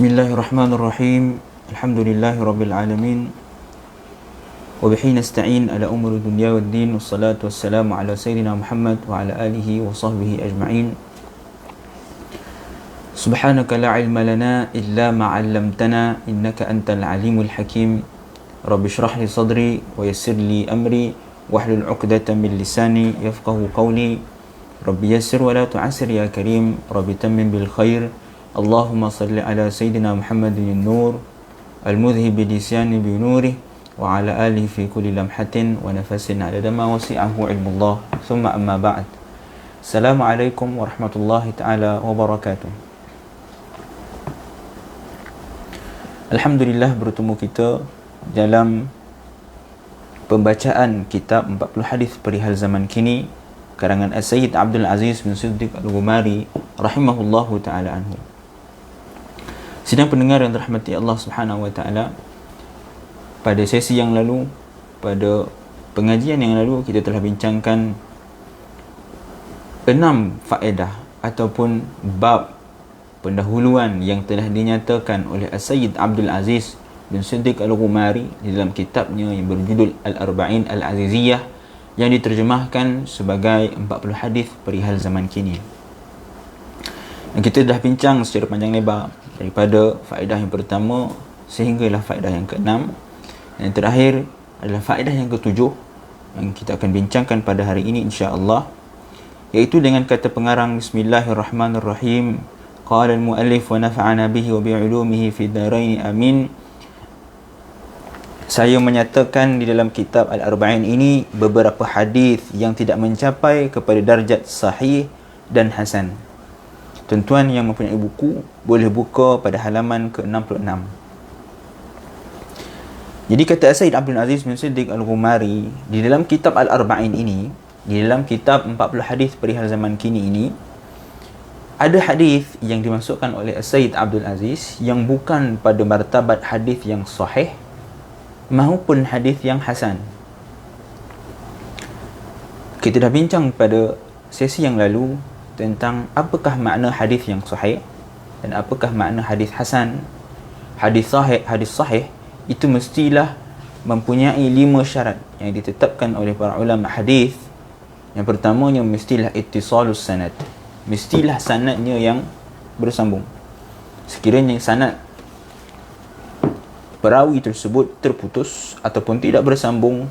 Bismillahirrahmanirrahim. Alhamdulillahi alamin. Wa bihi nasta'in ala umuri dunya waddin. Wassalatu wassalamu ala sayyidina Muhammad wa ala alihi wa sahbihi ajma'in. Subhanaka la ilma lana illa ma 'allamtana innaka antal alimul hakim. Rabbi shrah li sadri wa yassir li amri wahlul 'uqdatam min lisani yafqahu qawli. Rabbi yassir wa la tu'assir ya karim. Rabbi tammim bil khair. Allahumma salli ala Sayyidina Muhammadin nur al-mudhhib lisyani bi nurih wa ala alihi fi kulli lamhatin wa nafasin adada ma wasi'ahu ilmullah. Thumma amma ba'd. Assalamualaikum warahmatullahi ta'ala wabarakatuh. Alhamdulillah, bertemu kita dalam pembacaan kitab 40 hadis perihal zaman kini karangan As-Sayyid Abdul Aziz bin Siddiq Al-Ghumari rahimahullahu ta'ala anhu. Sidang pendengar yang dirahmati Allah Subhanahu wa taala, pada sesi yang lalu, pada pengajian yang lalu, kita telah bincangkan 6 faedah ataupun bab pendahuluan yang telah dinyatakan oleh As-Sayyid Abdul Aziz bin Siddiq Al-Ghumari di dalam kitabnya yang berjudul Al-Arba'in Al-Aziziyah, yang diterjemahkan sebagai 40 hadis perihal zaman kini. Dan kita dah bincang secara panjang lebar daripada faedah yang pertama sehinggalah faedah yang ke-6. Yang terakhir adalah faedah yang ke-7 yang kita akan bincangkan pada hari ini insya-Allah, iaitu dengan kata pengarang Bismillahirrahmanirrahim. Qala al-muallif wa nafa'ana bihi wa bi'ulumihi fi darain amin. Saya menyatakan di dalam kitab Al-Arba'in ini beberapa hadis yang tidak mencapai kepada darjat sahih dan hasan. Tuan-tuan yang mempunyai buku boleh buka pada halaman ke-66. Jadi kata Sayyid Abdul Aziz bin Siddiq Al-Ghumari di dalam kitab Al-Arba'in ini, di dalam kitab 40 hadis perihal zaman kini ini, ada hadis yang dimasukkan oleh Sayyid Abdul Aziz yang bukan pada martabat hadis yang sahih maupun hadis yang hasan. Kita dah bincang pada sesi yang lalu tentang apakah makna hadis yang sahih dan apakah makna hadis hasan. Hadis sahih itu mestilah mempunyai 5 syarat yang ditetapkan oleh para ulama hadis. Yang pertamanya mestilah ittisalus sanad. Mestilah sanadnya yang bersambung. Sekiranya sanad perawi tersebut terputus ataupun tidak bersambung,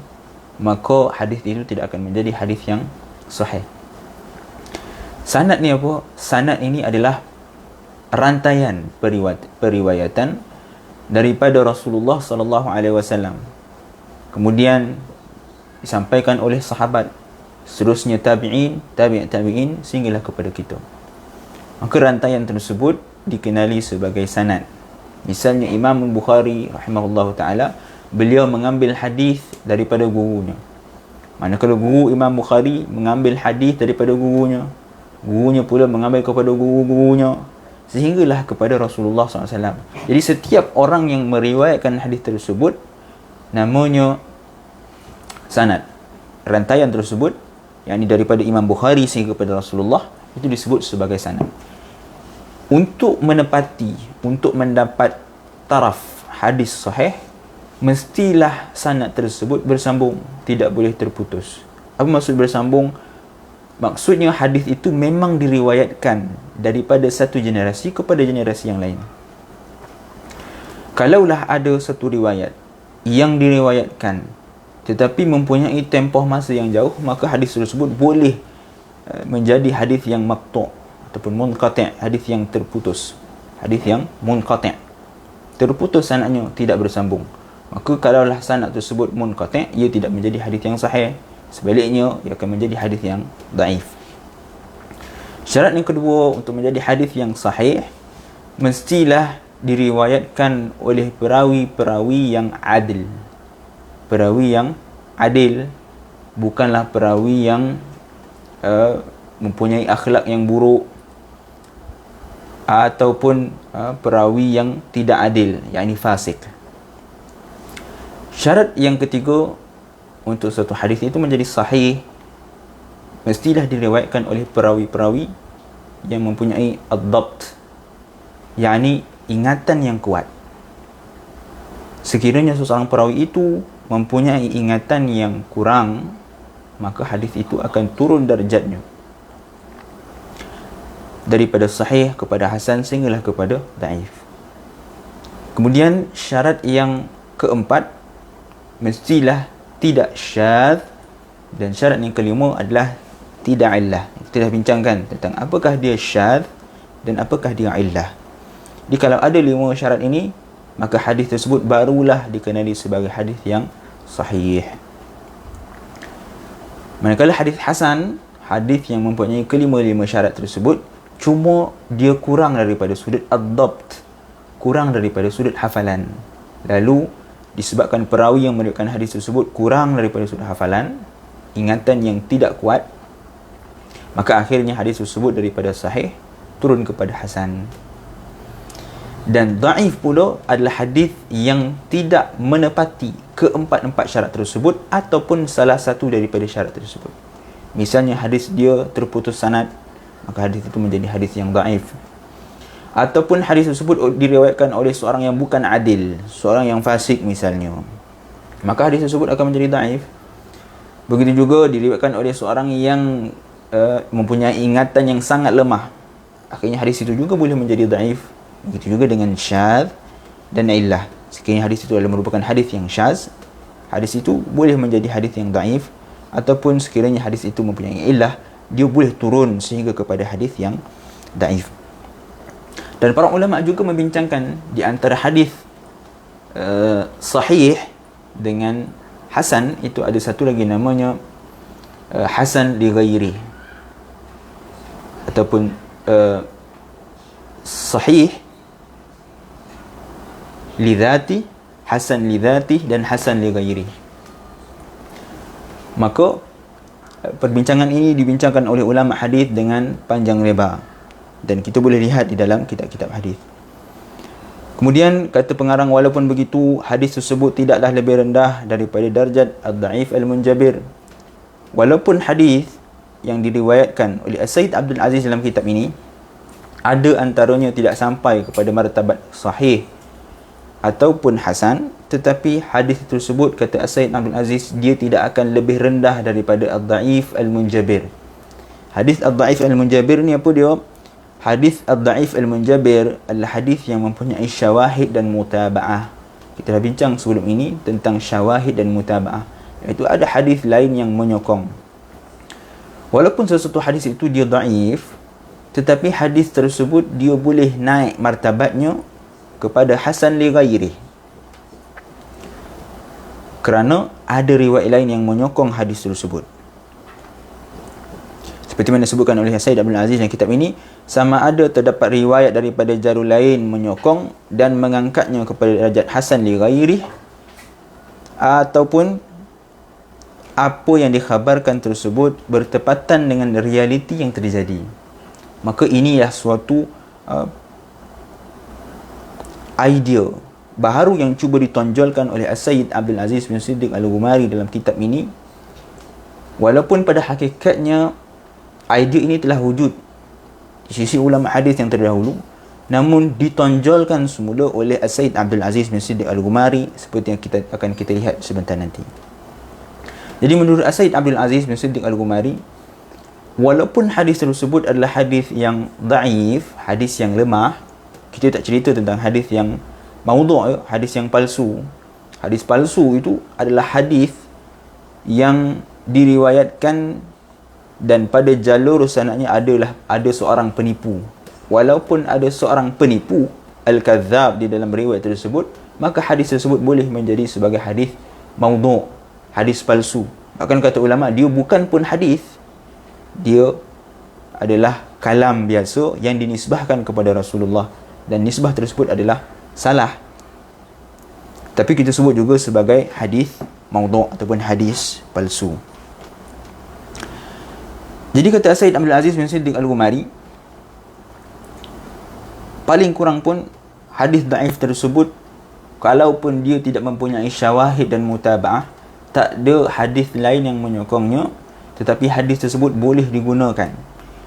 maka hadis itu tidak akan menjadi hadis yang sahih. Sanad ni apa? Sanad ini adalah rantaian periwayatan daripada Rasulullah sallallahu alaihi wasallam, kemudian disampaikan oleh sahabat, seterusnya tabi'in, tabi'in sehinggalah kepada kita. Maka rantaian tersebut dikenali sebagai sanad. Misalnya Imam Bukhari rahimahullahu taala, beliau mengambil hadis daripada gurunya. Manakala guru Imam Bukhari mengambil hadis daripada gurunya, gurunya pula mengambil kepada guru-gurunya, sehinggalah kepada Rasulullah SAW. Jadi setiap orang yang meriwayatkan hadis tersebut namanya sanad. Rantaian tersebut, yakni daripada Imam Bukhari sehingga kepada Rasulullah, itu disebut sebagai sanad. Untuk menepati, untuk mendapat taraf hadis sahih, mestilah sanad tersebut bersambung, tidak boleh terputus. Apa maksud bersambung? Maksudnya hadis itu memang diriwayatkan daripada satu generasi kepada generasi yang lain. Kalaulah ada satu riwayat yang diriwayatkan tetapi mempunyai tempoh masa yang jauh, maka hadis tersebut boleh menjadi hadis yang maqtu' ataupun munqati', hadis yang terputus. Hadis yang munqati', terputus sanadnya, tidak bersambung. Maka kalaulah sanad tersebut munqati', ia tidak menjadi hadis yang sahih. Sebaliknya, ia akan menjadi hadis yang dhaif. Syarat yang kedua untuk menjadi hadis yang sahih, mestilah diriwayatkan oleh perawi-perawi yang adil. Perawi yang adil, bukanlah perawi yang mempunyai akhlak yang buruk ataupun perawi yang tidak adil, yakni fasik. Syarat yang ketiga untuk satu hadis itu menjadi sahih, mestilah diriwayatkan oleh perawi-perawi yang mempunyai ad-dabt, yakni ingatan yang kuat. Sekiranya seseorang perawi itu mempunyai ingatan yang kurang, maka hadis itu akan turun darjatnya daripada sahih kepada hasan sehinggalah kepada daif. Kemudian syarat yang keempat, mestilah tidak syadz, dan syarat yang kelima adalah tidak illah. Kita dah bincangkan tentang apakah dia syadz dan apakah dia illah. Jadi kalau ada 5 syarat ini, maka hadis tersebut barulah dikenali sebagai hadis yang sahih. Manakala hadis hasan, hadis yang mempunyai kelima-lima syarat tersebut, cuma dia kurang daripada sudut ad-dabt, kurang daripada sudut hafalan. Lalu disebabkan perawi yang meriwayatkan hadis tersebut kurang daripada sudut hafalan, ingatan yang tidak kuat, maka akhirnya hadis tersebut daripada sahih turun kepada hasan. Dan dhaif pula adalah hadis yang tidak menepati keempat-empat syarat tersebut ataupun salah satu daripada syarat tersebut. Misalnya hadis dia terputus sanad, maka hadis itu menjadi hadis yang dhaif. Ataupun hadis tersebut diriwayatkan oleh seorang yang bukan adil, seorang yang fasik misalnya, maka hadis tersebut akan menjadi dhaif. Begitu juga diriwayatkan oleh seorang yang mempunyai ingatan yang sangat lemah, akhirnya hadis itu juga boleh menjadi dhaif. Begitu juga dengan syadz dan illah. Sekiranya hadis itu adalah merupakan hadis yang syadz, hadis itu boleh menjadi hadis yang dhaif. Ataupun sekiranya hadis itu mempunyai illah, dia boleh turun sehingga kepada hadis yang dhaif. Dan para ulama juga membincangkan di antara hadis sahih dengan hasan, itu ada satu lagi namanya hasan li ghairi, ataupun sahih li dhati, hasan li dhati, dan hasan li ghairi. Maka perbincangan ini dibincangkan oleh ulama hadis dengan panjang lebar, dan kita boleh lihat di dalam kitab-kitab hadis. Kemudian kata pengarang, walaupun begitu hadis tersebut tidaklah lebih rendah daripada darjat ad-dhaif al-munjabir. Walaupun hadis yang diriwayatkan oleh Sayyid Abdul Aziz dalam kitab ini ada antaranya tidak sampai kepada martabat sahih ataupun hasan, tetapi hadis tersebut, kata Sayyid Abdul Aziz, dia tidak akan lebih rendah daripada ad-dhaif al-munjabir. Hadis ad-dhaif al-munjabir ni apa dia? Hadis ad-dhaif al-munjabir adalah hadis yang mempunyai syawahid dan mutaba'ah. Kita dah bincang sebelum ini tentang syawahid dan mutaba'ah, iaitu ada hadis lain yang menyokong. Walaupun sesuatu hadis itu dia dhaif, tetapi hadis tersebut dia boleh naik martabatnya kepada hasan li ghairi, kerana ada riwayat lain yang menyokong hadis tersebut. Seperti mana disebutkan oleh Sayyid Abdul Aziz dalam kitab ini, sama ada terdapat riwayat daripada jalur lain menyokong dan mengangkatnya kepada derajat hasan li ghairi, ataupun apa yang dikhabarkan tersebut bertepatan dengan realiti yang terjadi. Maka inilah suatu idea baharu yang cuba ditonjolkan oleh Sayyid Abdul Aziz bin Siddiq Al-Ghumari dalam kitab ini. Walaupun pada hakikatnya idea ini telah wujud di sisi ulama hadis yang terdahulu, namun ditonjolkan semula oleh Sayyid Abdul Aziz bin Siddiq Al-Ghumari seperti yang kita lihat sebentar nanti. Jadi menurut Sayyid Abdul Aziz bin Siddiq Al-Ghumari, walaupun hadis tersebut adalah hadis yang dhaif, hadis yang lemah, kita tak cerita tentang hadis yang maudhu', hadis yang palsu. Hadis palsu itu adalah hadis yang diriwayatkan dan pada jalur sanadnya ada seorang penipu. Walaupun ada seorang penipu al-kadzab di dalam riwayat tersebut, maka hadis tersebut boleh menjadi sebagai hadis maudhu', hadis palsu. Bahkan kata ulama, dia bukan pun hadis, dia adalah kalam biasa yang dinisbahkan kepada Rasulullah, dan nisbah tersebut adalah salah, tapi kita sebut juga sebagai hadis maudhu' ataupun hadis palsu. Jadi kata Sayyid Abdul Aziz bin Siddiq Al-Ghumari, paling kurang pun hadis dhaif tersebut, kalaupun dia tidak mempunyai syawahid dan mutaba'ah, tak ada hadis lain yang menyokongnya, tetapi hadis tersebut boleh digunakan.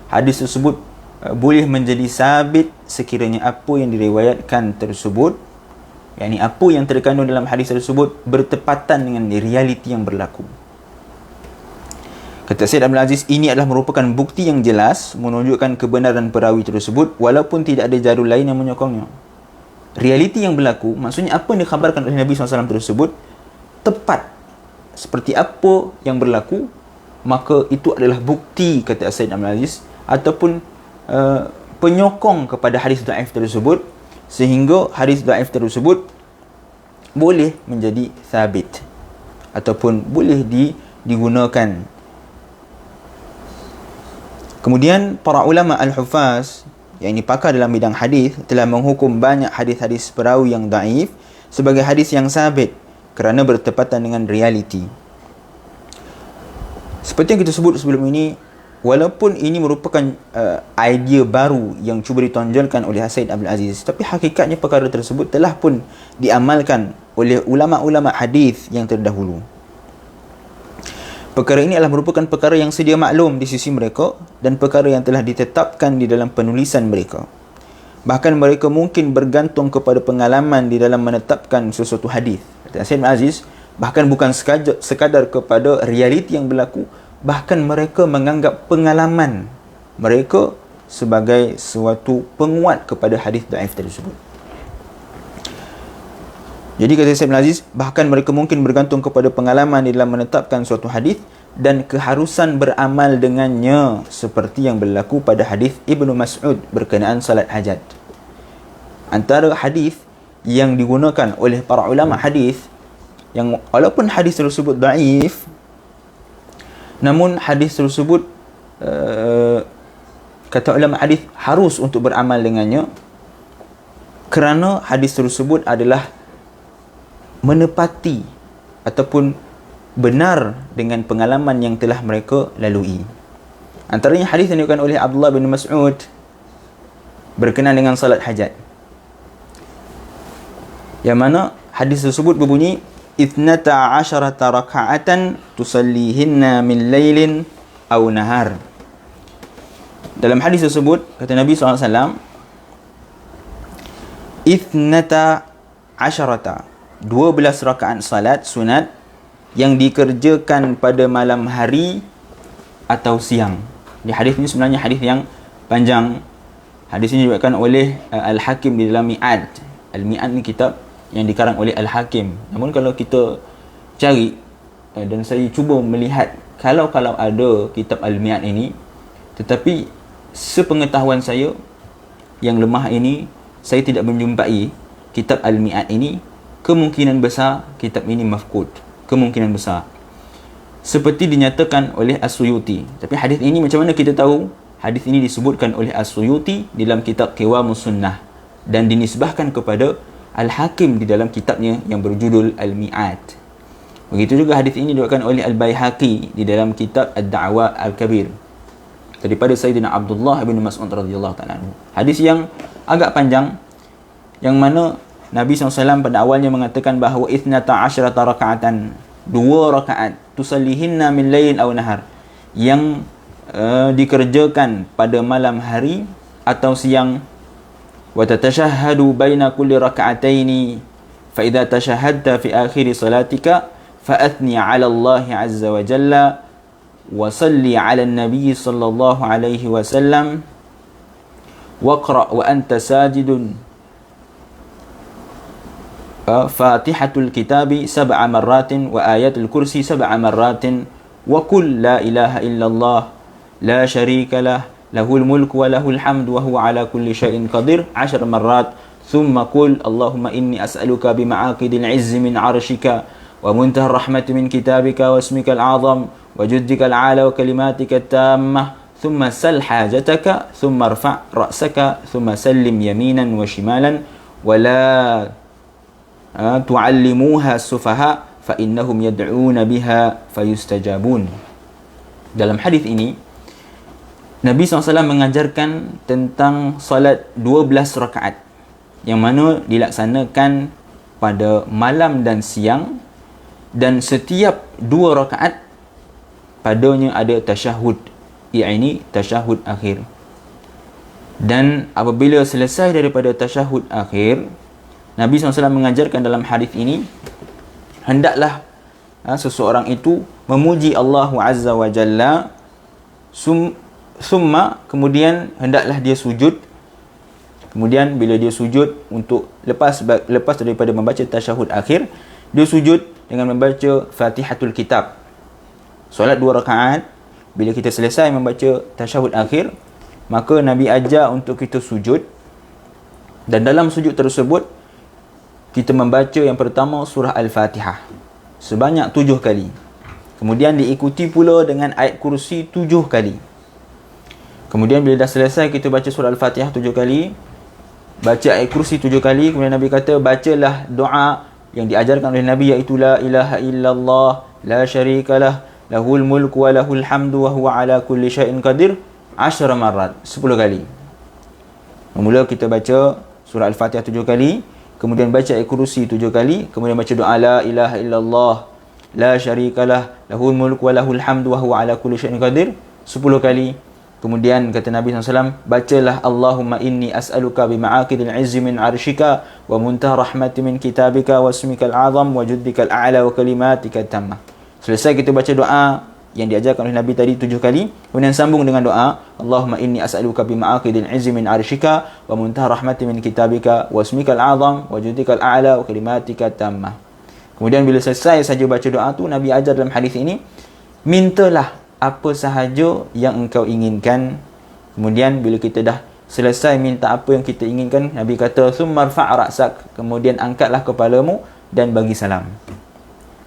Hadis tersebut boleh menjadi sabit sekiranya apa yang diriwayatkan tersebut, yakni apa yang terkandung dalam hadis tersebut bertepatan dengan realiti yang berlaku. Kata Syed Abdul Aziz, ini adalah merupakan bukti yang jelas menunjukkan kebenaran perawi tersebut walaupun tidak ada jalur lain yang menyokongnya. Realiti yang berlaku, maksudnya apa yang dikhabarkan oleh Nabi SAW tersebut tepat seperti apa yang berlaku, maka itu adalah bukti, kata Syed Abdul Aziz, ataupun penyokong kepada hadis dhaif tersebut, sehingga hadis dhaif tersebut boleh menjadi sabit ataupun boleh digunakan. Kemudian para ulama al-hufaz, yang ini pakar dalam bidang hadis, telah menghukum banyak hadis-hadis perawi yang dhaif sebagai hadis yang sabit kerana bertepatan dengan realiti. Seperti yang kita sebut sebelum ini, walaupun ini merupakan idea baru yang cuba ditonjolkan oleh Syed Abdul Aziz, tapi hakikatnya perkara tersebut telah pun diamalkan oleh ulama-ulama hadis yang terdahulu. Perkara ini adalah merupakan perkara yang sedia maklum di sisi mereka dan perkara yang telah ditetapkan di dalam penulisan mereka. Bahkan mereka mungkin bergantung kepada pengalaman di dalam menetapkan sesuatu hadis. Kata Syed Aziz, bahkan bukan sekadar kepada realiti yang berlaku, bahkan mereka menganggap pengalaman mereka sebagai suatu penguat kepada hadis dhaif tersebut. Jadi kata Syed Aziz, bahkan mereka mungkin bergantung kepada pengalaman di dalam menetapkan suatu hadis dan keharusan beramal dengannya seperti yang berlaku pada hadis Ibnu Mas'ud berkenaan salat hajat. Antara hadis yang digunakan oleh para ulama hadis, yang walaupun hadis tersebut dhaif, namun hadis tersebut kata ulama hadis harus untuk beramal dengannya kerana hadis tersebut adalah menepati ataupun benar dengan pengalaman yang telah mereka lalui. Antaranya hadis yang diriwayatkan oleh Abdullah bin Mas'ud berkenaan dengan salat hajat, yang mana hadis tersebut berbunyi 12 raka'atan tusallihinna min lailin aw nahar. Dalam hadis tersebut kata Nabi SAW, 12 rakaat salat sunat yang dikerjakan pada malam hari atau siang. Di hadis ini sebenarnya hadis yang panjang. Hadis ini diriwayatkan oleh Al-Hakim di dalam Mi'ad. Al-Mi'ad ni kitab yang dikarang oleh Al-Hakim. Namun kalau kita cari dan saya cuba melihat kalau ada kitab Al-Mi'ad ini, tetapi sepengetahuan saya yang lemah ini, saya tidak menjumpai kitab Al-Mi'ad ini. Kemungkinan besar kitab ini mafqud, kemungkinan besar, seperti dinyatakan oleh As-Suyuti. Tapi hadis ini macam mana kita tahu? Hadis ini disebutkan oleh As-Suyuti dalam kitab Qiwamus Sunnah dan dinisbahkan kepada Al-Hakim di dalam kitabnya yang berjudul Al-Mi'ad. Begitu juga hadis ini diriwayatkan oleh Al-Baihaqi di dalam kitab Ad-Da'wa Al-Kabir daripada Sayyidina Abdullah bin Mas'ud radhiyallahu ta'ala anhu. Hadis yang agak panjang, yang mana Nabi SAW pada awalnya mengatakan bahawa 12 raka'atan, 2 rakaat, tusallihinna min lail aw nahar, yang dikerjakan pada malam hari atau siang. Wa tatashahhadu baina kulli raka'ataini fa idza tashahhadta fi akhir salatika fa athni 'ala Allah 'azza wa jalla wa salli 'ala an-nabiy sallallahu alaihi wasallam waqra wa anta sajidun Fatihatul Kitabi 7 marratin wa ayatul kursi 7 marratin wa qul la ilaha illallah la syarika lah lahul mulku wa lahul hamdu wa huwa ala kulli syai'in qadir 10 marrat thumma qul Allahumma inni as'aluka bima'aqidil izzi min 'arshika wa muntahar rahmati min kitabika wa ismikal 'azam wa juddikal 'ala wa kalimatika tammah thumma sal hajataka thumma irfa' ra'saka thumma sallim yaminan wa shimalan wa la tu'allimuha sufaha fa innahum yad'una biha fayustajabun. Dalam hadis ini Nabi SAW mengajarkan tentang salat 12 rakaat yang mana dilaksanakan pada malam dan siang, dan setiap 2 rakaat padanya ada tasyahud, iaitu tasyahud akhir. Dan apabila selesai daripada tasyahud akhir, Nabi SAW mengajarkan dalam hadis ini, hendaklah seseorang itu memuji Allah Azza wa Jalla, summa, kemudian hendaklah dia sujud. Kemudian bila dia sujud, untuk lepas daripada membaca tasyahud akhir, dia sujud dengan membaca Fatihatul Kitab. Solat 2 rakaat, bila kita selesai membaca tasyahud akhir, maka Nabi ajar untuk kita sujud. Dan dalam sujud tersebut, kita membaca yang pertama surah Al-Fatihah sebanyak 7 kali. Kemudian diikuti pula dengan ayat kursi 7 kali. Kemudian bila dah selesai kita baca surah Al-Fatihah 7 kali, baca ayat kursi 7 kali, kemudian Nabi kata, bacalah doa yang diajarkan oleh Nabi, iaitu la ilaha illallah la syarikalah lahul mulku wa lahul hamdu wa huwa ala kulli syai'in qadir 10 marat, 10 kali. Mula kita baca surah Al-Fatihah 7 kali, kemudian baca ayat kursi 7 kali, kemudian baca doa la ilaha illallah la syarikalah lahul mulku wa lahul hamdu wa huwa ala kulli syai'in qadir 10 kali. Kemudian kata Nabi SAW, bacalah Allahumma inni as'aluka bima'akidil izzi min arshika wa muntah rahmati min kitabika wa ismikal azam wa juddikal a'la wa kalimatika tammah. Selesai kita baca doa yang diajarkan oleh Nabi tadi 7 kali, kemudian sambung dengan doa Allahumma inni as'aluka bima'akidil izzi min arshika wa muntah rahmati min kitabika wa ismikal azam wa juddikal a'la wa kalimatika tammah. Kemudian bila selesai saja baca doa tu, Nabi ajar dalam hadis ini, mintalah apa sahaja yang engkau inginkan. Kemudian bila kita dah selesai minta apa yang kita inginkan, Nabi kata summa rfa' ra'sak, kemudian angkatlah kepalamu dan bagi salam.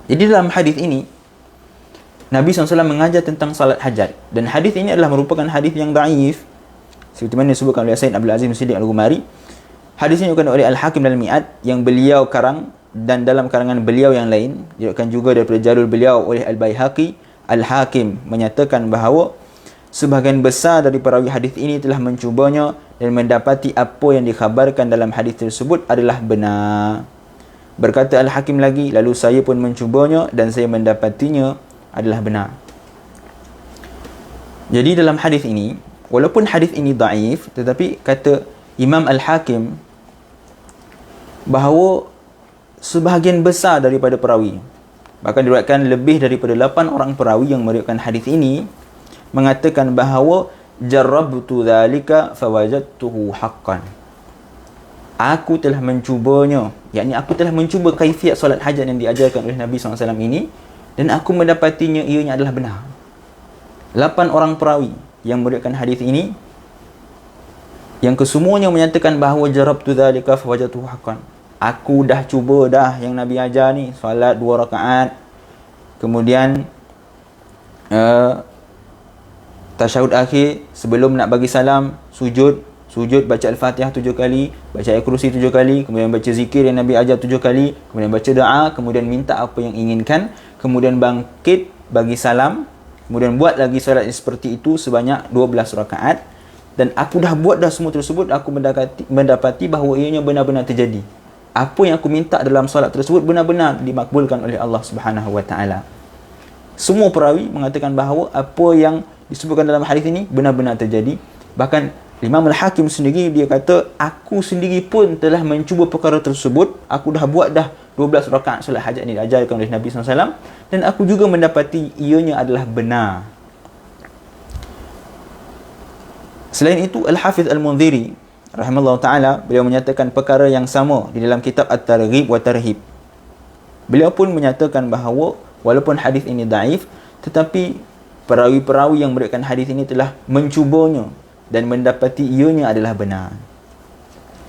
Jadi dalam hadis ini Nabi SAW mengajar tentang salat hajat, dan hadis ini adalah merupakan hadis yang daif seperti mana disebutkan oleh Sayyid Abdul Aziz Siddiq Al-Ghumari. Hadis ini diriwayatkan oleh Al-Hakim dalam Mi'ad yang beliau karang, dan dalam karangan beliau yang lain diriwayatkan juga daripada jalur beliau oleh Al-Baihaqi. Al-Hakim menyatakan bahawa sebahagian besar dari perawi hadis ini telah mencubanya dan mendapati apa yang dikhabarkan dalam hadis tersebut adalah benar. Berkata Al-Hakim lagi, lalu saya pun mencubanya dan saya mendapatinya adalah benar. Jadi dalam hadis ini, walaupun hadis ini daif, tetapi kata Imam Al-Hakim bahawa sebahagian besar daripada perawi, bahkan diriwayatkan lebih daripada 8 orang perawi yang meriwayatkan hadis ini, mengatakan bahawa jarrabtu dzalika fawajadtuhu haqqan. Aku telah mencubanya, yakni aku telah mencuba kaifiat solat hajat yang diajarkan oleh Nabi SAW ini, dan aku mendapatinya ianya adalah benar. 8 orang perawi yang meriwayatkan hadis ini, yang kesemuanya menyatakan bahawa jarrabtu dzalika fawajadtuhu haqqan. Aku dah cuba dah yang Nabi ajar ni, solat 2 rakaat, kemudian tasyahud akhir, sebelum nak bagi salam, sujud baca Al-Fatihah 7 kali, baca ayat kursi 7 kali, kemudian baca zikir yang Nabi ajar 7 kali, kemudian baca doa, kemudian minta apa yang inginkan, kemudian bangkit bagi salam, kemudian buat lagi solat seperti itu sebanyak 12 rakaat. Dan aku dah buat dah semua tersebut, aku mendapati bahawa ianya benar-benar terjadi. Apa yang aku minta dalam solat tersebut benar-benar dimakbulkan oleh Allah Subhanahu wa taala. Semua perawi mengatakan bahawa apa yang disebutkan dalam hadis ini benar-benar terjadi. Bahkan Imam Al-Hakim sendiri dia kata, aku sendiri pun telah mencuba perkara tersebut. Aku dah buat dah 12 rakaat solat hajat ni diajarkan oleh Nabi SAW, dan aku juga mendapati ianya adalah benar. Selain itu, Al-Hafiz Al-Mundhiri rahimahullah ta'ala, beliau menyatakan perkara yang sama di dalam kitab At-Targhib wa Tarhib. Beliau pun menyatakan bahawa walaupun hadis ini daif, tetapi perawi-perawi yang meriwayatkan hadis ini telah mencubanya dan mendapati ianya adalah benar.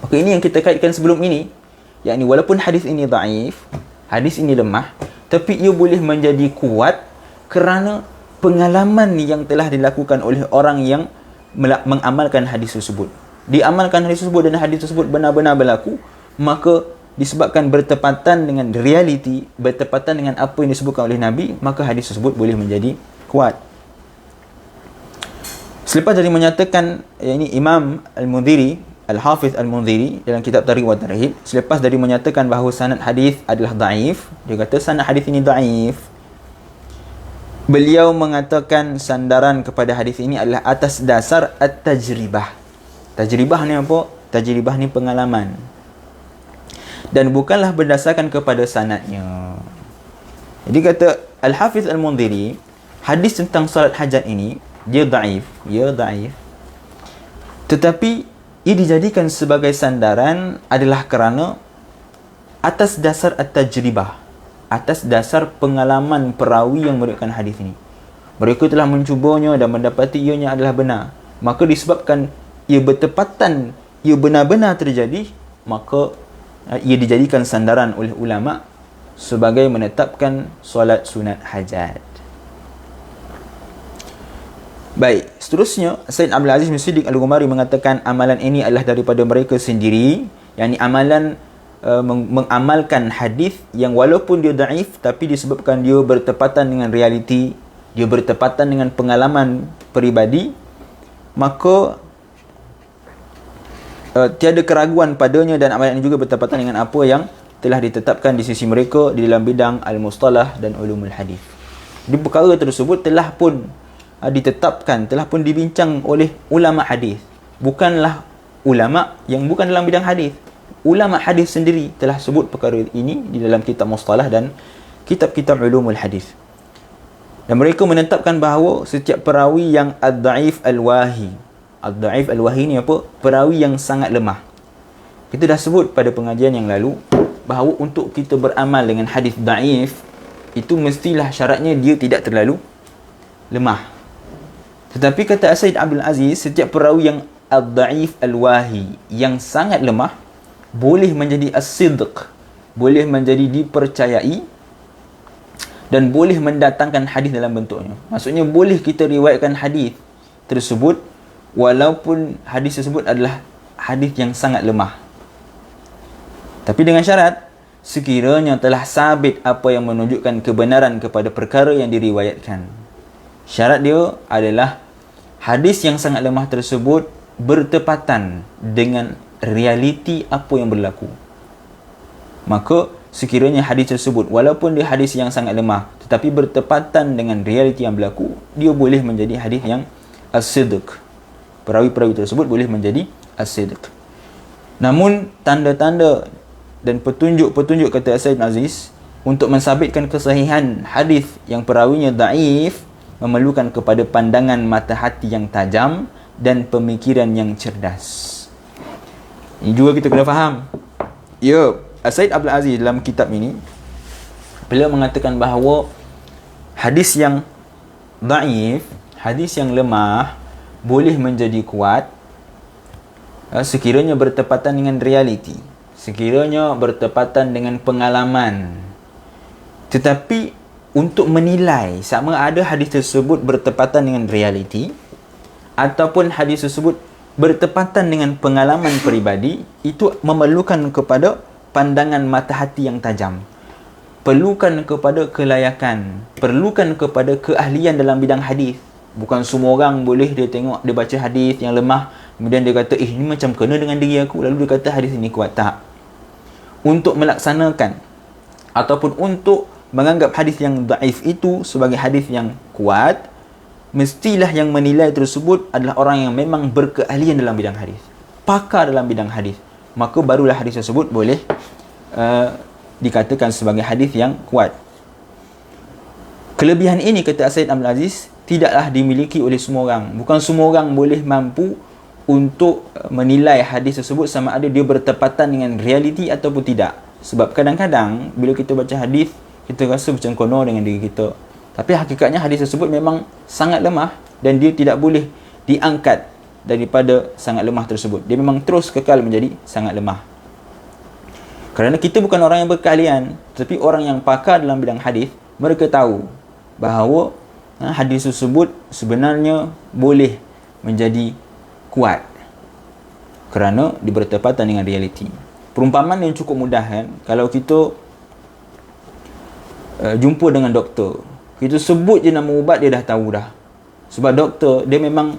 Maka ini yang kita kaitkan sebelum ini, yakni walaupun hadis ini daif, hadis ini lemah, tapi ia boleh menjadi kuat kerana pengalaman yang telah dilakukan oleh orang yang mengamalkan hadis tersebut. Diamalkan hadis tersebut dan hadis tersebut benar-benar berlaku, maka disebabkan bertepatan dengan realiti, bertepatan dengan apa yang disebutkan oleh Nabi, maka hadis tersebut boleh menjadi kuat. Selepas dari menyatakan, ini Imam Al-Mundhiri, Al-Hafiz Al-Mundhiri dalam kitab Targhib wa Tarhib, selepas dari menyatakan bahawa sanad hadis adalah daif, dia kata sanad hadis ini daif. Beliau mengatakan sandaran kepada hadis ini adalah atas dasar at-tajribah. Tajribah ni apa? Tajribah ni pengalaman. Dan bukanlah berdasarkan kepada sanadnya. Jadi kata Al-Hafiz Al-Mundhiri, hadis tentang solat hajat ini dia dhaif, tetapi ia dijadikan sebagai sandaran adalah kerana atas dasar at-tajribah, atas dasar pengalaman perawi yang meriwayatkan hadis ini. Mereka telah mencubanya dan mendapati ianya adalah benar. Maka disebabkan ia bertepatan, ia benar-benar terjadi, maka ia dijadikan sandaran oleh ulama sebagai menetapkan solat sunat hajat. Baik, seterusnya Said Abdul Aziz bin Siddiq Al-Ghumari mengatakan amalan ini adalah daripada mereka sendiri, yakni amalan mengamalkan hadis yang walaupun dia daif tapi disebabkan dia bertepatan dengan realiti, dia bertepatan dengan pengalaman peribadi, maka tiada keraguan padanya dan amalan ini juga bertepatan dengan apa yang telah ditetapkan di sisi mereka di dalam bidang al-mustalah dan ulumul hadis. Di perkara tersebut telah pun ditetapkan, telah pun dibincang oleh ulama hadis. Bukanlah ulama yang bukan dalam bidang hadis. Ulama hadis sendiri telah sebut perkara ini di dalam kitab mustalah dan kitab-kitab ulumul hadis. Dan mereka menetapkan bahawa setiap perawi yang ad-dhaif al-wahi. Ad-dhaif al-wahi ni apa? Perawi yang sangat lemah. Kita dah sebut pada pengajian yang lalu bahawa untuk kita beramal dengan hadis dhaif itu mestilah syaratnya dia tidak terlalu lemah. Tetapi kata Said Abdul Aziz, setiap perawi yang ad-dhaif al-wahi, yang sangat lemah, boleh menjadi as-sidq, boleh menjadi dipercayai dan boleh mendatangkan hadis dalam bentuknya. Maksudnya boleh kita riwayatkan hadis tersebut walaupun hadis tersebut adalah hadis yang sangat lemah. Tapi dengan syarat, sekiranya telah sabit apa yang menunjukkan kebenaran kepada perkara yang diriwayatkan. Syarat dia adalah hadis yang sangat lemah tersebut bertepatan dengan realiti apa yang berlaku. Maka sekiranya hadis tersebut walaupun dia hadis yang sangat lemah tetapi bertepatan dengan realiti yang berlaku, dia boleh menjadi hadis yang as-sidq. Perawi-perawi tersebut boleh menjadi as-sidq. Namun tanda-tanda dan petunjuk-petunjuk kata Said Aziz untuk mensabitkan kesahihan hadis yang perawinya dhaif memerlukan kepada pandangan mata hati yang tajam dan pemikiran yang cerdas. Ini juga kita kena faham. Ya, Said Abdul Aziz dalam kitab ini beliau mengatakan bahawa hadis yang dhaif, hadis yang lemah boleh menjadi kuat sekiranya bertepatan dengan realiti, sekiranya bertepatan dengan pengalaman. Tetapi untuk menilai sama ada hadis tersebut bertepatan dengan realiti ataupun hadis tersebut bertepatan dengan pengalaman peribadi, itu memerlukan kepada pandangan mata hati yang tajam, perlukan kepada kelayakan, perlukan kepada keahlian dalam bidang hadis. Bukan semua orang boleh dia tengok, dia baca hadis yang lemah, kemudian dia kata, ini macam kena dengan diri aku, lalu dia kata hadis ini kuat. Tak. Untuk melaksanakan ataupun untuk menganggap hadis yang dhaif itu sebagai hadis yang kuat, mestilah yang menilai tersebut adalah orang yang memang berkeahlian dalam bidang hadis, pakar dalam bidang hadis. Maka barulah hadis tersebut boleh dikatakan sebagai hadis yang kuat. Kelebihan ini, kata Said Abdul Aziz, tidaklah dimiliki oleh semua orang. Bukan semua orang boleh mampu untuk menilai hadis tersebut sama ada dia bertepatan dengan realiti ataupun tidak. Sebab kadang-kadang bila kita baca hadis, kita rasa macam kono dengan diri kita. Tapi hakikatnya hadis tersebut memang sangat lemah dan dia tidak boleh diangkat daripada sangat lemah tersebut. Dia memang terus kekal menjadi sangat lemah. Kerana kita bukan orang yang berkeahlian, tetapi orang yang pakar dalam bidang hadis, mereka tahu bahawa hadis tersebut sebenarnya boleh menjadi kuat kerana dia bertepatan dengan realiti. Perumpamaan yang cukup mudah kan, kalau kita jumpa dengan doktor, kita sebut je nama ubat, dia dah tahu dah. Sebab doktor dia memang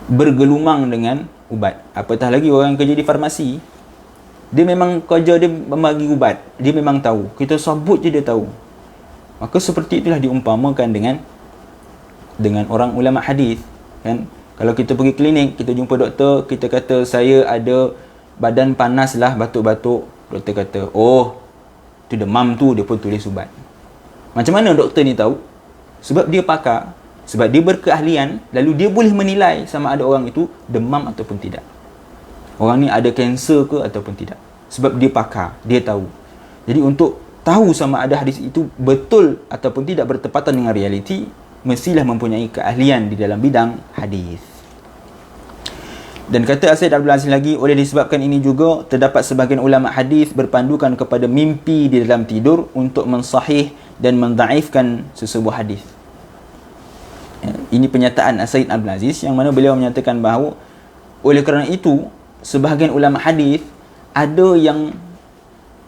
bergelumang dengan ubat. Apatah lagi orang yang kerja di farmasi, dia memang kerja dia membagi ubat, dia memang tahu. Kita sebut je dia tahu. Maka seperti itulah diumpamakan dengan orang ulama hadis kan. Kalau kita pergi klinik, kita jumpa doktor, kita kata saya ada badan panas lah, batuk-batuk. Doktor kata, oh, tu demam tu, dia pun tulis ubat. Macam mana doktor ni tahu? Sebab dia pakar, sebab dia berkeahlian, lalu dia boleh menilai sama ada orang itu demam ataupun tidak. Orang ni ada kanser ke ataupun tidak. Sebab dia pakar, dia tahu. Jadi untuk tahu sama ada hadis itu betul ataupun tidak bertepatan dengan realiti, mestilah mempunyai keahlian di dalam bidang hadis. Dan kata Syed Abdul Aziz lagi, oleh disebabkan ini juga terdapat sebahagian ulama hadis berpandukan kepada mimpi di dalam tidur untuk mensahih dan mendaifkan sesebuah hadis. Ini pernyataan Syed Abdul Aziz yang mana beliau menyatakan bahawa oleh kerana itu sebahagian ulama hadis ada yang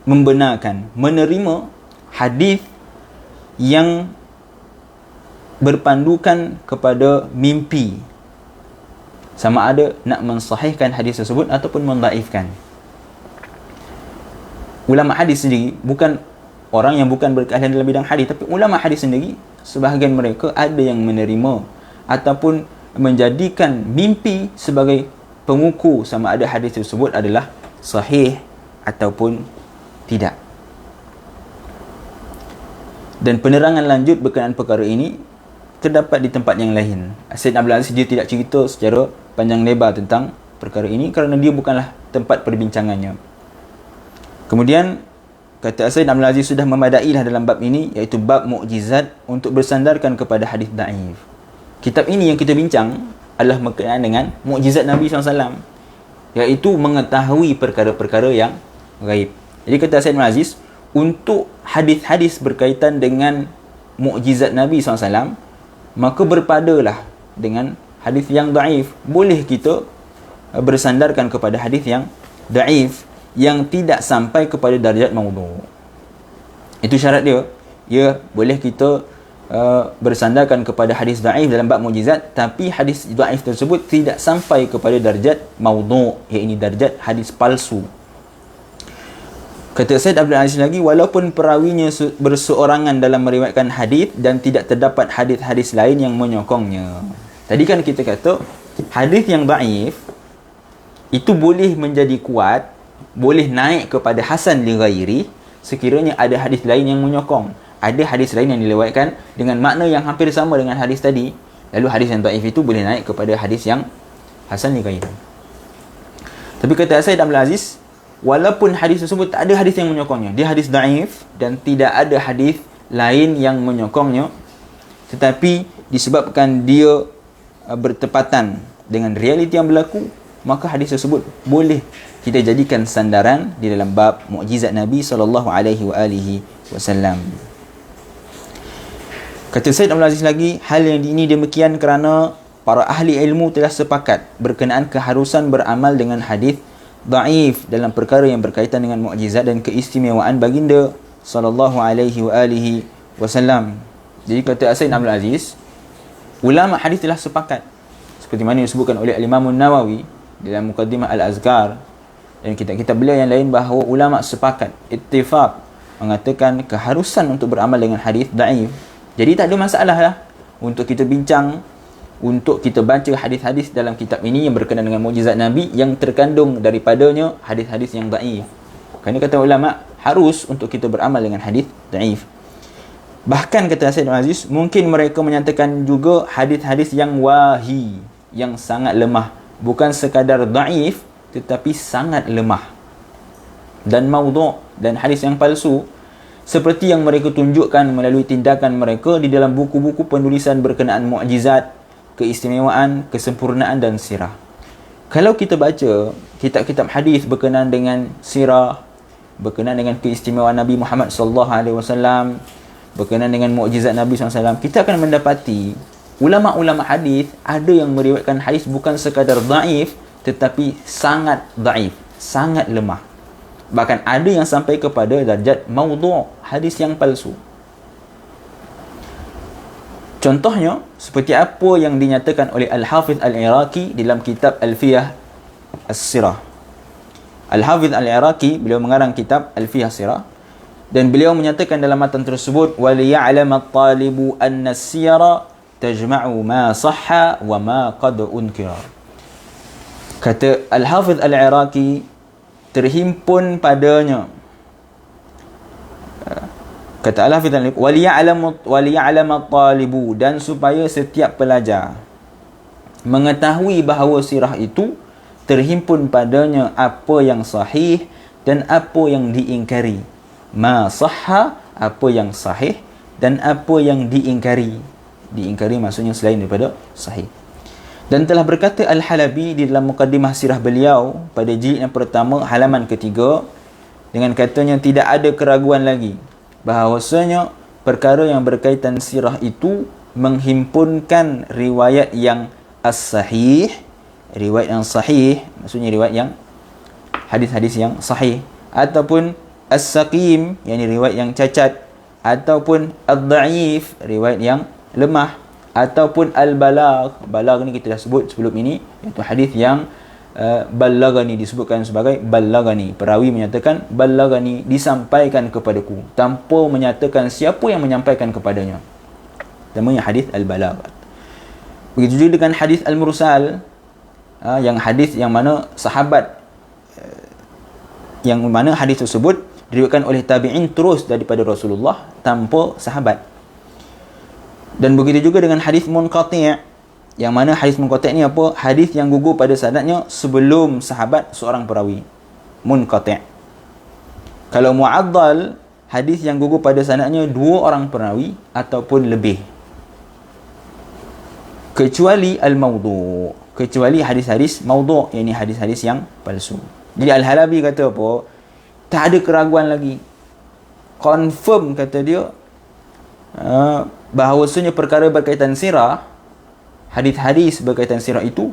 membenarkan, menerima hadis yang berpandukan kepada mimpi, sama ada nak mensahihkan hadis tersebut ataupun mendaifkan. Ulama hadis sendiri bukan orang yang bukan berkeahlian dalam bidang hadis, tapi ulama hadis sendiri sebahagian mereka ada yang menerima ataupun menjadikan mimpi sebagai pengukur sama ada hadis tersebut adalah sahih ataupun tidak. Dan penerangan lanjut berkenaan perkara ini terdapat di tempat yang lain. Syed Abdul Aziz dia tidak cerita secara panjang lebar tentang perkara ini kerana dia bukanlah tempat perbincangannya. Kemudian kata Syed Abdul Aziz sudah memadailah dalam bab ini, iaitu bab mukjizat untuk bersandarkan kepada hadis daif. Kitab ini yang kita bincang adalah berkenaan dengan mukjizat Nabi SAW, iaitu mengetahui perkara-perkara yang gaib. Jadi kata Syed Abdul Aziz, untuk hadis-hadis berkaitan dengan mukjizat Nabi SAW, maka berpadalah dengan hadis yang daif. Boleh kita bersandarkan kepada hadis yang daif yang tidak sampai kepada darjat maudhu'. Itu syarat dia. Ya, boleh kita bersandarkan kepada hadis daif dalam bab mukjizat, tapi hadis daif tersebut tidak sampai kepada darjat maudhu', iaitu darjat hadis palsu. Kata Syed Abdul Aziz lagi, walaupun perawinya berseorangan dalam meriwayatkan hadis dan tidak terdapat hadis-hadis lain yang menyokongnya. Tadi kan kita kata hadis yang daif itu boleh menjadi kuat, boleh naik kepada hasan li ghairi sekiranya ada hadis lain yang menyokong. Ada hadis lain yang dilewatkan dengan makna yang hampir sama dengan hadis tadi, lalu hadis yang daif itu boleh naik kepada hadis yang hasan li ghairi. Tapi kata Syed Abdul Aziz, walaupun hadis tersebut tak ada hadis yang menyokongnya, dia hadis daif dan tidak ada hadis lain yang menyokongnya, tetapi disebabkan dia bertepatan dengan realiti yang berlaku, maka hadis tersebut boleh kita jadikan sandaran di dalam bab mukjizat Nabi SAW. Kata Syed Abdul Aziz lagi, hal yang ini demikian kerana para ahli ilmu telah sepakat berkenaan keharusan beramal dengan hadis daif dalam perkara yang berkaitan dengan mukjizat dan keistimewaan baginda sallallahu alaihi wasallam. Jadi kata Syed Abdul Aziz, ulama hadis telah sepakat seperti mana disebutkan oleh Imam Nawawi dalam Muqaddimah Al-Azkar dan kitab-kitab beliau yang lain bahawa ulama sepakat, ittifaq, mengatakan keharusan untuk beramal dengan hadis daif. Jadi tak ada masalah lah untuk kita bincang, untuk kita baca hadis-hadis dalam kitab ini yang berkenaan dengan mukjizat Nabi yang terkandung daripadanya hadis-hadis yang daif. Kerana kata ulama, harus untuk kita beramal dengan hadis daif. Bahkan kata Syed Aziz, mungkin mereka menyatakan juga hadis-hadis yang wahi, yang sangat lemah, bukan sekadar daif tetapi sangat lemah dan maudhu' dan hadis yang palsu, seperti yang mereka tunjukkan melalui tindakan mereka di dalam buku-buku penulisan berkenaan mukjizat, keistimewaan, kesempurnaan dan sirah. Kalau kita baca kitab-kitab hadis berkenaan dengan sirah, berkenaan dengan keistimewaan Nabi Muhammad sallallahu alaihi wasallam, berkenaan dengan mukjizat Nabi SAW, kita akan mendapati ulama-ulama hadis ada yang meriwayatkan hadis bukan sekadar daif tetapi sangat daif, sangat lemah. Bahkan ada yang sampai kepada darjat maudhu', hadis yang palsu. Contohnya seperti apa yang dinyatakan oleh Al-Hafiz Al-Iraqi dalam kitab Alfiyah As-Sirah. Al-Hafiz Al-Iraqi beliau mengarang kitab Alfiyah As-Sirah dan beliau menyatakan dalam matan tersebut, وَلِيَعْلَمَ الطَّالِبُ أَنَّ السِّيَرَ tajma'u ma sahha wa ma qad unkira. Kata Al-Hafidh Al-Iraqi, terhimpun padanya, kata Al-Hafidh Al-Iraqi, waliya'lam at-talibu, dan supaya setiap pelajar mengetahui bahawa sirah itu terhimpun padanya apa yang sahih dan apa yang diingkari. Ma sahha, apa yang sahih, dan apa yang diingkari. Diingkari maksudnya selain daripada sahih. Dan telah berkata Al-Halabi di dalam mukaddimah sirah beliau pada jilid yang pertama halaman ketiga, dengan katanya tidak ada keraguan lagi bahawasanya perkara yang berkaitan sirah itu menghimpunkan riwayat yang as-sahih, riwayat yang sahih maksudnya riwayat yang hadis-hadis yang sahih, ataupun as-saqim, yakni riwayat yang cacat, ataupun ad-da'if, riwayat yang lemah, ataupun al-balagh. Balagh ni kita dah sebut sebelum ini, iaitu hadis yang ballagani, disebutkan sebagai ballagani, perawi menyatakan ballagani, disampaikan kepadaku, tanpa menyatakan siapa yang menyampaikan kepadanya. Namanya hadis al-balagh. Begitu juga dengan hadis al-mursal, yang hadis yang mana sahabat, yang mana hadis tersebut diriwayatkan oleh tabi'in terus daripada Rasulullah tanpa sahabat. Dan begitu juga dengan hadis munqati', yang mana hadis munqati' ni apa? Hadis yang gugur pada sanadnya sebelum sahabat seorang perawi. Munqati'. Kalau mu'addal, hadis yang gugur pada sanadnya dua orang perawi ataupun lebih. Kecuali al-mawdu', kecuali hadis-hadis mawdu', yakni hadis-hadis yang palsu. Jadi Al-Halabi kata apa? Tak ada keraguan lagi. Confirm, kata dia, bahawasanya perkara berkaitan sirah, hadis-hadis berkaitan sirah itu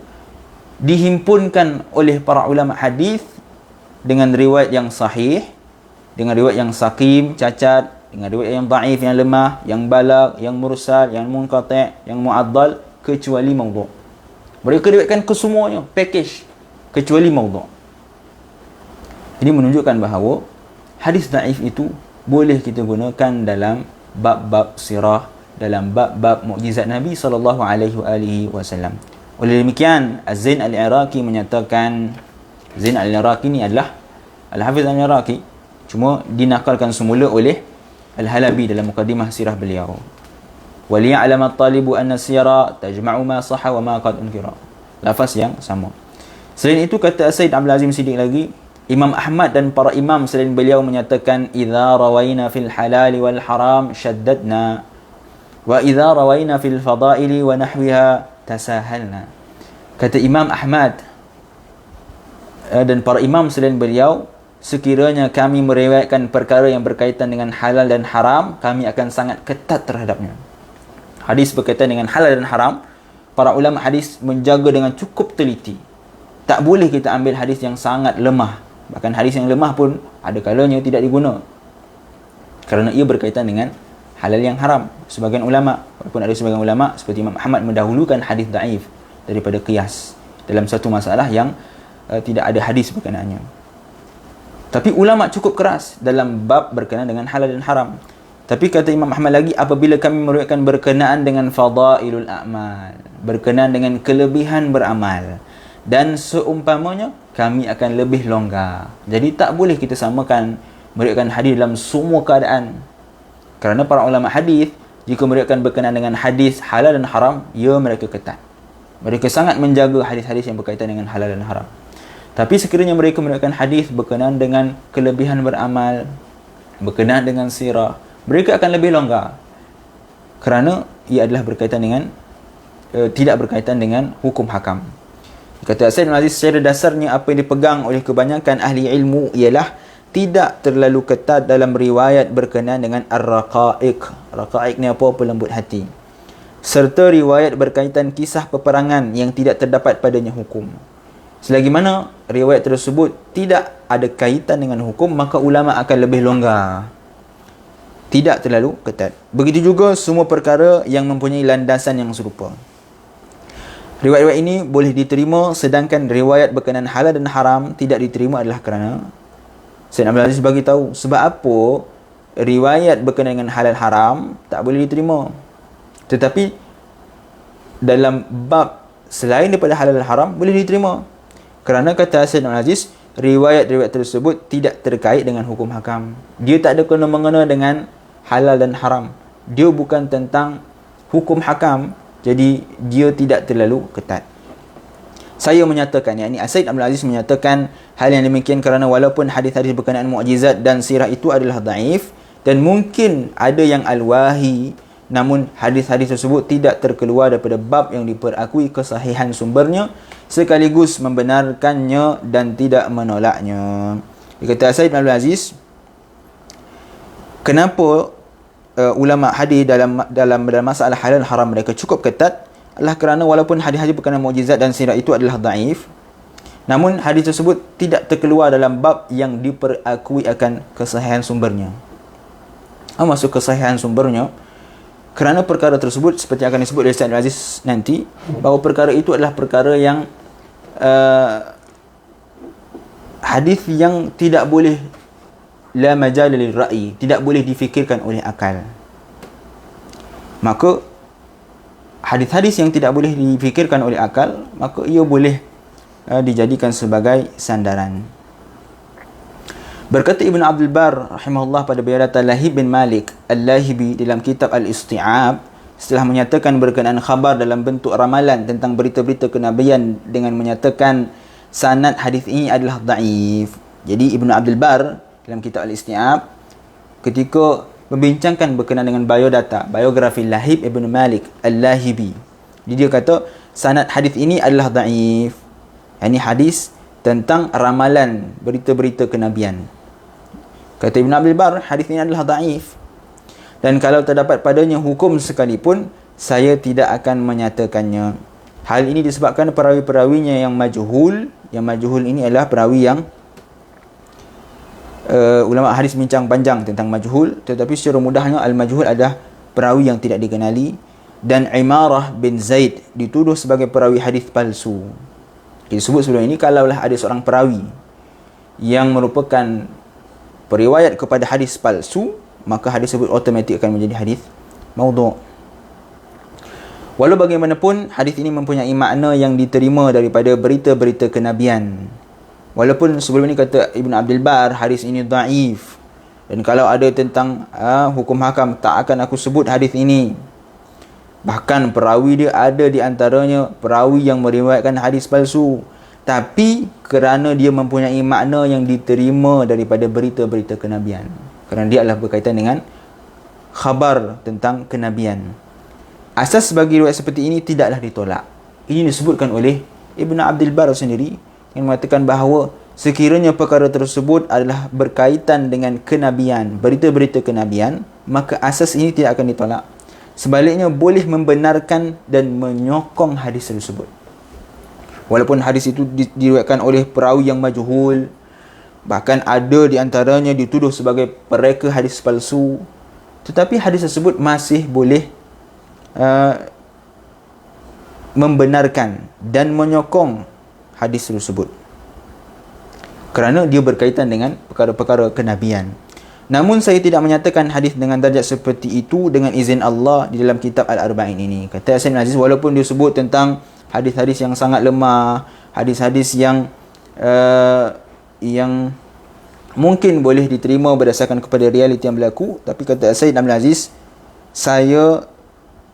dihimpunkan oleh para ulama hadis dengan riwayat yang sahih, dengan riwayat yang saqim, cacat, dengan riwayat yang dhaif, yang lemah, yang balagh, yang mursal, yang munqati', yang mu'addal, kecuali mawdu'. Mereka riwayatkan kesemuanya, package, kecuali mawdu'. Ini menunjukkan bahawa hadis dhaif itu boleh kita gunakan dalam bab-bab sirah, dalam bab-bab mukjizat Nabi SAW. Oleh demikian, Az-Zain Al-Iraqi menyatakan, Zain Al-Iraqi ni adalah Al-Hafidh Al-Iraqi, cuma dinakalkan semula oleh Al-Halabi dalam mukaddimah sirah beliau. وَلِيَعْلَمَ الطَّالِبُ أَنَّ السِّيَرَ تَجْمَعُ مَا صَحَّ وَمَا قَدْ أُنْكِرَ. Lafaz yang sama. Selain itu, kata Sayyid Abdul Azim Siddiq lagi, Imam Ahmad dan para imam selain beliau menyatakan, idza rawaina fil halal wal haram shaddadna, wa idza rawaina fil fadaili wa nahwiha tasahalna. Kata Imam Ahmad dan para imam selain beliau, sekiranya kami meriwayatkan perkara yang berkaitan dengan halal dan haram, kami akan sangat ketat terhadapnya. Hadis berkaitan dengan halal dan haram, para ulama hadis menjaga dengan cukup teliti. Tak boleh kita ambil hadis yang sangat lemah. Bahkan hadis yang lemah pun ada kalanya tidak diguna, kerana ia berkaitan dengan halal yang haram. Sebagian ulama, walaupun ada sebagian ulama seperti Imam Ahmad, mendahulukan hadis dhaif daripada qiyas dalam satu masalah yang tidak ada hadis berkenaannya. Tapi ulama cukup keras dalam bab berkenaan dengan halal dan haram. Tapi kata Imam Ahmad lagi, apabila kami meriwayatkan berkenaan dengan fadailul a'mal, berkenaan dengan kelebihan beramal dan seumpamanya, kami akan lebih longgar. Jadi tak boleh kita samakan meriwayatkan hadis dalam semua keadaan. Kerana para ulama hadis, jika meriwayatkan berkenaan dengan hadis halal dan haram, ya mereka ketat. Mereka sangat menjaga hadis-hadis yang berkaitan dengan halal dan haram. Tapi sekiranya mereka meriwayatkan hadis berkenaan dengan kelebihan beramal, berkenaan dengan sirah, mereka akan lebih longgar. Kerana ia adalah berkaitan dengan tidak berkaitan dengan hukum hakam. Kata Sayyid Al-Aziz, secara dasarnya apa yang dipegang oleh kebanyakan ahli ilmu ialah tidak terlalu ketat dalam riwayat berkenaan dengan ar-raqa'iq. Raqa'iq ni apa? Pelembut hati. Serta riwayat berkaitan kisah peperangan yang tidak terdapat padanya hukum. Selagi mana riwayat tersebut tidak ada kaitan dengan hukum, maka ulama akan lebih longgar. Tidak terlalu ketat. Begitu juga semua perkara yang mempunyai landasan yang serupa. Riwayat-riwayat ini boleh diterima, sedangkan riwayat berkenaan halal dan haram tidak diterima adalah kerana Sayyid Abdul Aziz bagi tahu sebab apa riwayat berkenaan dengan halal haram tak boleh diterima. Tetapi dalam bab selain daripada halal dan haram boleh diterima. Kerana kata Sayyid Abdul Aziz, riwayat-riwayat tersebut tidak terkait dengan hukum hakam. Dia tak ada kena-mengena dengan halal dan haram. Dia bukan tentang hukum hakam, jadi dia tidak terlalu ketat. Saya menyatakan, yakni Sayyid Abdul Aziz menyatakan hal yang demikian kerana walaupun hadis-hadis berkenaan mukjizat dan sirah itu adalah dhaif dan mungkin ada yang al-wahi, namun hadis-hadis tersebut tidak terkeluar daripada bab yang diperakui kesahihan sumbernya, sekaligus membenarkannya dan tidak menolaknya. Dia kata Sayyid Abdul Aziz, kenapa ulama hadis dalam masalah halal haram mereka cukup ketat adalah kerana walaupun hadis-hadis berkenaan mukjizat dan sirah itu adalah dhaif, namun hadis tersebut tidak terkeluar dalam bab yang diperakui akan kesahihan sumbernya. Apa maksud kesahihan sumbernya? Kerana perkara tersebut seperti akan disebut oleh Sayyid Aziz nanti, bahawa perkara itu adalah perkara yang hadis yang tidak boleh la majal lil ra'i, tidak boleh difikirkan oleh akal. Maka hadis-hadis yang tidak boleh difikirkan oleh akal, maka ia boleh dijadikan sebagai sandaran. Berkata Ibn Abdul Bar rahimahullah pada biaratan Lahib bin Malik Al-Lahibi dalam kitab Al-Isti'ab, setelah menyatakan berkenaan khabar dalam bentuk ramalan tentang berita-berita kenabian dengan menyatakan sanad hadis ini adalah dhaif. Jadi Ibn Abdul Bar dalam kitab Al-Isti'ab ketika membincangkan berkenaan dengan biografi Lahib ibn Malik Al-Lahibi, dia kata sanad hadis ini adalah dhaif. Ini hadis tentang ramalan berita-berita kenabian. Kata Ibn Abdul Bar, hadis ini adalah dhaif. Dan kalau terdapat padanya hukum sekalipun, saya tidak akan menyatakannya. Hal ini disebabkan perawi-perawinya yang majhul. Yang majhul ini adalah perawi yang ulama hadis bincang panjang tentang majhul, tetapi secara mudahnya al-majhul adalah perawi yang tidak dikenali. Dan Imarah bin Zaid dituduh sebagai perawi hadis palsu. Disebut sebelum ini, kalaulah ada seorang perawi yang merupakan periwayat kepada hadis palsu, maka hadis tersebut automatik akan menjadi hadis maudhu'. Walau bagaimanapun, hadis ini mempunyai makna yang diterima daripada berita-berita kenabian. Walaupun sebelum ini kata Ibn Abdul Bar, hadis ini dhaif. Dan kalau ada tentang hukum hakam, tak akan aku sebut hadis ini. Bahkan perawi dia ada di antaranya perawi yang meriwayatkan hadis palsu. Tapi kerana dia mempunyai makna yang diterima daripada berita-berita kenabian. Kerana dia adalah berkaitan dengan khabar tentang kenabian. Asas bagi riwayat seperti ini tidaklah ditolak. Ini disebutkan oleh Ibn Abdul Bar sendiri yang mengatakan bahawa sekiranya perkara tersebut adalah berkaitan dengan kenabian, berita-berita kenabian, maka asas ini tidak akan ditolak. Sebaliknya boleh membenarkan dan menyokong hadis tersebut. Walaupun hadis itu diriwayatkan oleh perawi yang majhul, bahkan ada di antaranya dituduh sebagai pereka hadis palsu, tetapi hadis tersebut masih boleh membenarkan dan menyokong hadis tersebut kerana dia berkaitan dengan perkara-perkara kenabian. Namun saya tidak menyatakan hadis dengan darjat seperti itu dengan izin Allah di dalam kitab Al-Arba'in ini. Kata Sayyid Aziz, walaupun dia sebut tentang hadis-hadis yang sangat lemah, hadis-hadis yang mungkin boleh diterima berdasarkan kepada realiti yang berlaku, tapi kata Sayyid Abdul Aziz, saya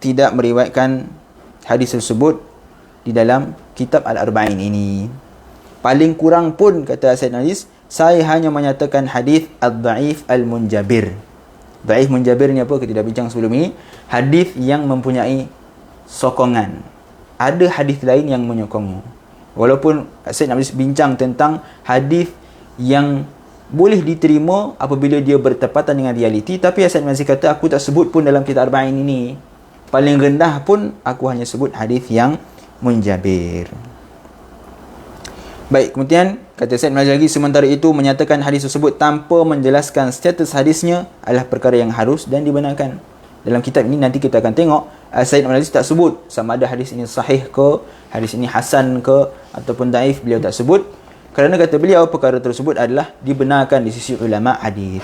tidak meriwayatkan hadis tersebut di dalam kitab Al-Arba'in ini. Paling kurang pun, kata Sayyid Aziz, saya hanya menyatakan hadis ad-dhaif al-munjabir. Dhaif munjabir ni apa? Kita dah bincang sebelum ini. Hadis yang mempunyai sokongan. Ada hadis lain yang menyokongnya. Walaupun Sayyid Aziz bincang tentang hadis yang boleh diterima apabila dia bertepatan dengan realiti, tapi Sayyid Aziz kata, aku tak sebut pun dalam kitab Arba'in ini. Paling rendah pun aku hanya sebut hadis yang munjabir. Baik, kemudian kata Sayyid Majid lagi, sementara itu menyatakan hadis tersebut tanpa menjelaskan status hadisnya adalah perkara yang harus dan dibenarkan. Dalam kitab ini nanti kita akan tengok Sayyid Majid tak sebut sama ada hadis ini sahih ke, hadis ini hasan ke ataupun daif, beliau tak sebut. Kerana kata beliau perkara tersebut adalah dibenarkan di sisi ulama hadis.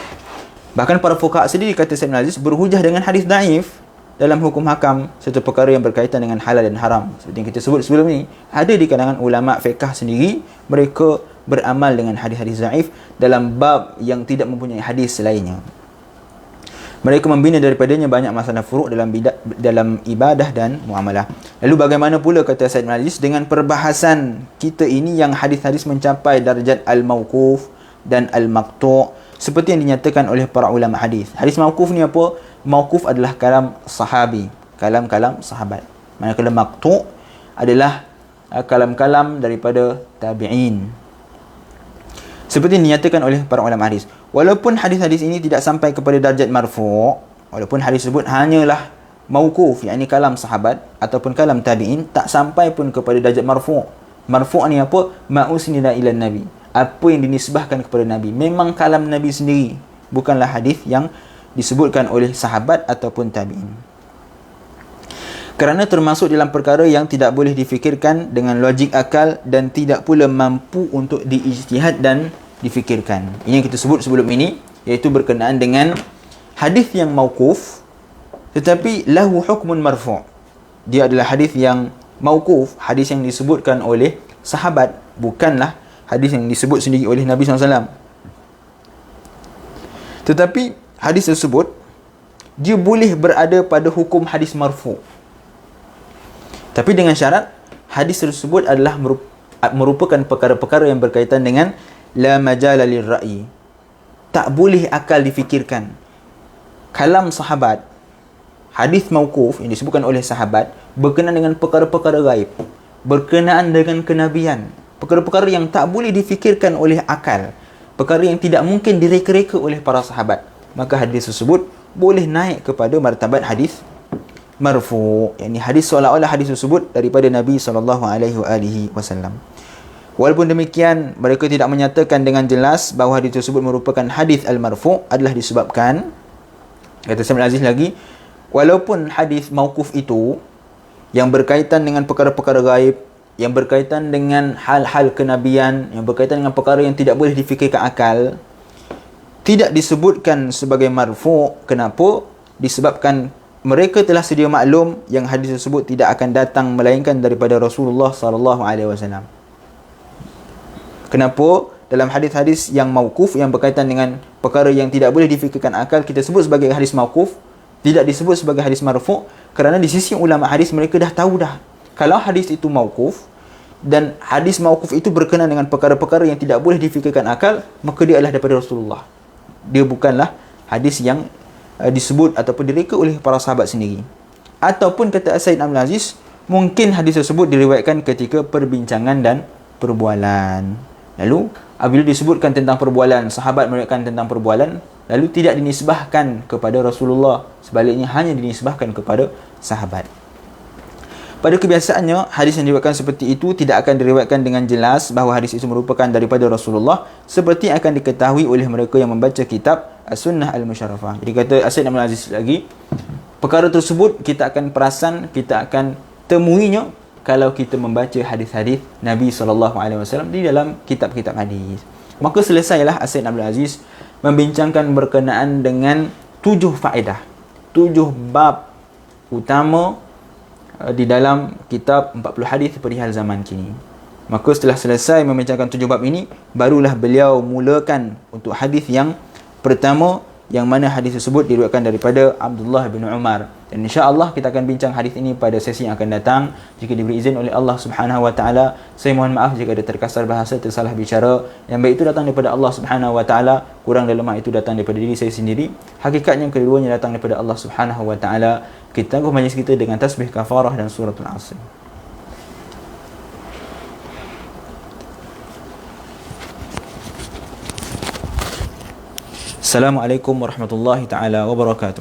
Bahkan para fuqaha sendiri, kata Sayyid Aziz, berhujah dengan hadis daif. dalam hukum hakam satu perkara yang berkaitan dengan halal dan haram. Seperti yang kita sebut sebelum ni, ada di kalangan ulama fiqh sendiri, mereka beramal dengan hadis-hadis zaif dalam bab yang tidak mempunyai hadis selainnya. Mereka membina daripadanya banyak masalah furuk dalam ibadah dan muamalah. Lalu bagaimana pula, kata Said Al-Aziz, dengan perbahasan kita ini yang hadis-hadis mencapai darjat al-mauquf dan al-maqtu' seperti yang dinyatakan oleh para ulama hadis. Hadis mauquf ni apa? Mauquf adalah kalam sahabi, kalam-kalam sahabat. Manakala maqtu' adalah kalam-kalam daripada tabi'in. Seperti yang dinyatakan oleh para ulama hadis. Walaupun hadis-hadis ini tidak sampai kepada darjat marfu', walaupun hadis tersebut hanyalah mauquf, yakni kalam sahabat ataupun kalam tabi'in, tak sampai pun kepada darjat marfu'. Marfu' ni apa? Ma'usnida ila nabi. Apa yang dinisbahkan kepada Nabi. Memang kalam Nabi sendiri. Bukanlah hadis yang disebutkan oleh sahabat ataupun tabi'in. Kerana termasuk dalam perkara yang tidak boleh difikirkan dengan logik akal dan tidak pula mampu untuk diijtihad dan difikirkan. Ini yang kita sebut sebelum ini, iaitu berkenaan dengan hadis yang mauquf tetapi lahu hukmun marfu'. Dia adalah hadis yang mauquf, hadis yang disebutkan oleh sahabat, bukanlah hadis yang disebut sendiri oleh Nabi SAW. Tetapi hadis tersebut dia boleh berada pada hukum hadis marfu'. Tapi dengan syarat hadis tersebut adalah merupakan perkara-perkara yang berkaitan dengan la majala lirra'i. Tak boleh akal difikirkan. Kalam sahabat, hadis mauquf yang disebutkan oleh sahabat berkenaan dengan perkara-perkara gaib, berkenaan dengan kenabian, perkara-perkara yang tak boleh difikirkan oleh akal, perkara yang tidak mungkin direka-reka oleh para sahabat, maka hadis tersebut boleh naik kepada martabat hadis marfu', yakni hadis seolah-olah hadis tersebut daripada Nabi SAW. Walaupun demikian, mereka tidak menyatakan dengan jelas bahawa hadis tersebut merupakan hadis al-marfu' adalah disebabkan, kata Syekh Al-Aziz lagi, walaupun hadis mauquf itu yang berkaitan dengan perkara-perkara gaib, yang berkaitan dengan hal-hal kenabian, yang berkaitan dengan perkara yang tidak boleh difikirkan akal, tidak disebutkan sebagai marfu'. Kenapa? Disebabkan mereka telah sedia maklum yang hadis tersebut tidak akan datang melainkan daripada Rasulullah SAW. Kenapa? Dalam hadis-hadis yang mauquf yang berkaitan dengan perkara yang tidak boleh difikirkan akal, kita sebut sebagai hadis mauquf, tidak disebut sebagai hadis marfu', kerana di sisi ulama hadis mereka dah tahu dah, kalau hadis itu mauquf dan hadis mauquf itu berkenaan dengan perkara-perkara yang tidak boleh difikirkan akal, maka dia adalah daripada Rasulullah. Dia bukanlah hadis yang disebut ataupun direka oleh para sahabat sendiri. Ataupun kata Said Al-Aziz, mungkin hadis tersebut diriwayatkan ketika perbincangan dan perbualan. Lalu apabila disebutkan tentang perbualan, sahabat meriwayatkan tentang perbualan, lalu tidak dinisbahkan kepada Rasulullah, sebaliknya hanya dinisbahkan kepada sahabat. Pada kebiasaannya, hadis yang diriwayatkan seperti itu tidak akan diriwayatkan dengan jelas bahawa hadis itu merupakan daripada Rasulullah, seperti akan diketahui oleh mereka yang membaca kitab As-Sunnah Al-Musharrafah. Jadi kata Said Al-Aziz lagi, perkara tersebut kita akan perasan, kita akan temuinya kalau kita membaca hadis-hadis Nabi SAW di dalam kitab-kitab hadis. Maka selesailah Said Al-Aziz membincangkan berkenaan dengan 7 faedah, 7 bab utama di dalam kitab 40 hadis perihal zaman kini. Maka setelah selesai membincangkan 7 bab ini, barulah beliau mulakan untuk hadis yang pertama, yang mana hadis tersebut diriwayatkan daripada Abdullah bin Umar. Dan insya-Allah kita akan bincang hadis ini pada sesi yang akan datang jika diberi izin oleh Allah Subhanahu wa taala. Saya mohon maaf jika ada terkasar bahasa, tersalah bicara. Yang baik itu datang daripada Allah Subhanahu wa taala, kurang dan lemah itu datang daripada diri saya sendiri. Hakikatnya keduanya datang daripada Allah Subhanahu wa taala. Kita tangguh majlis kita dengan tasbih kafarah dan suratul Asr. Assalamualaikum warahmatullahi taala wabarakatuh.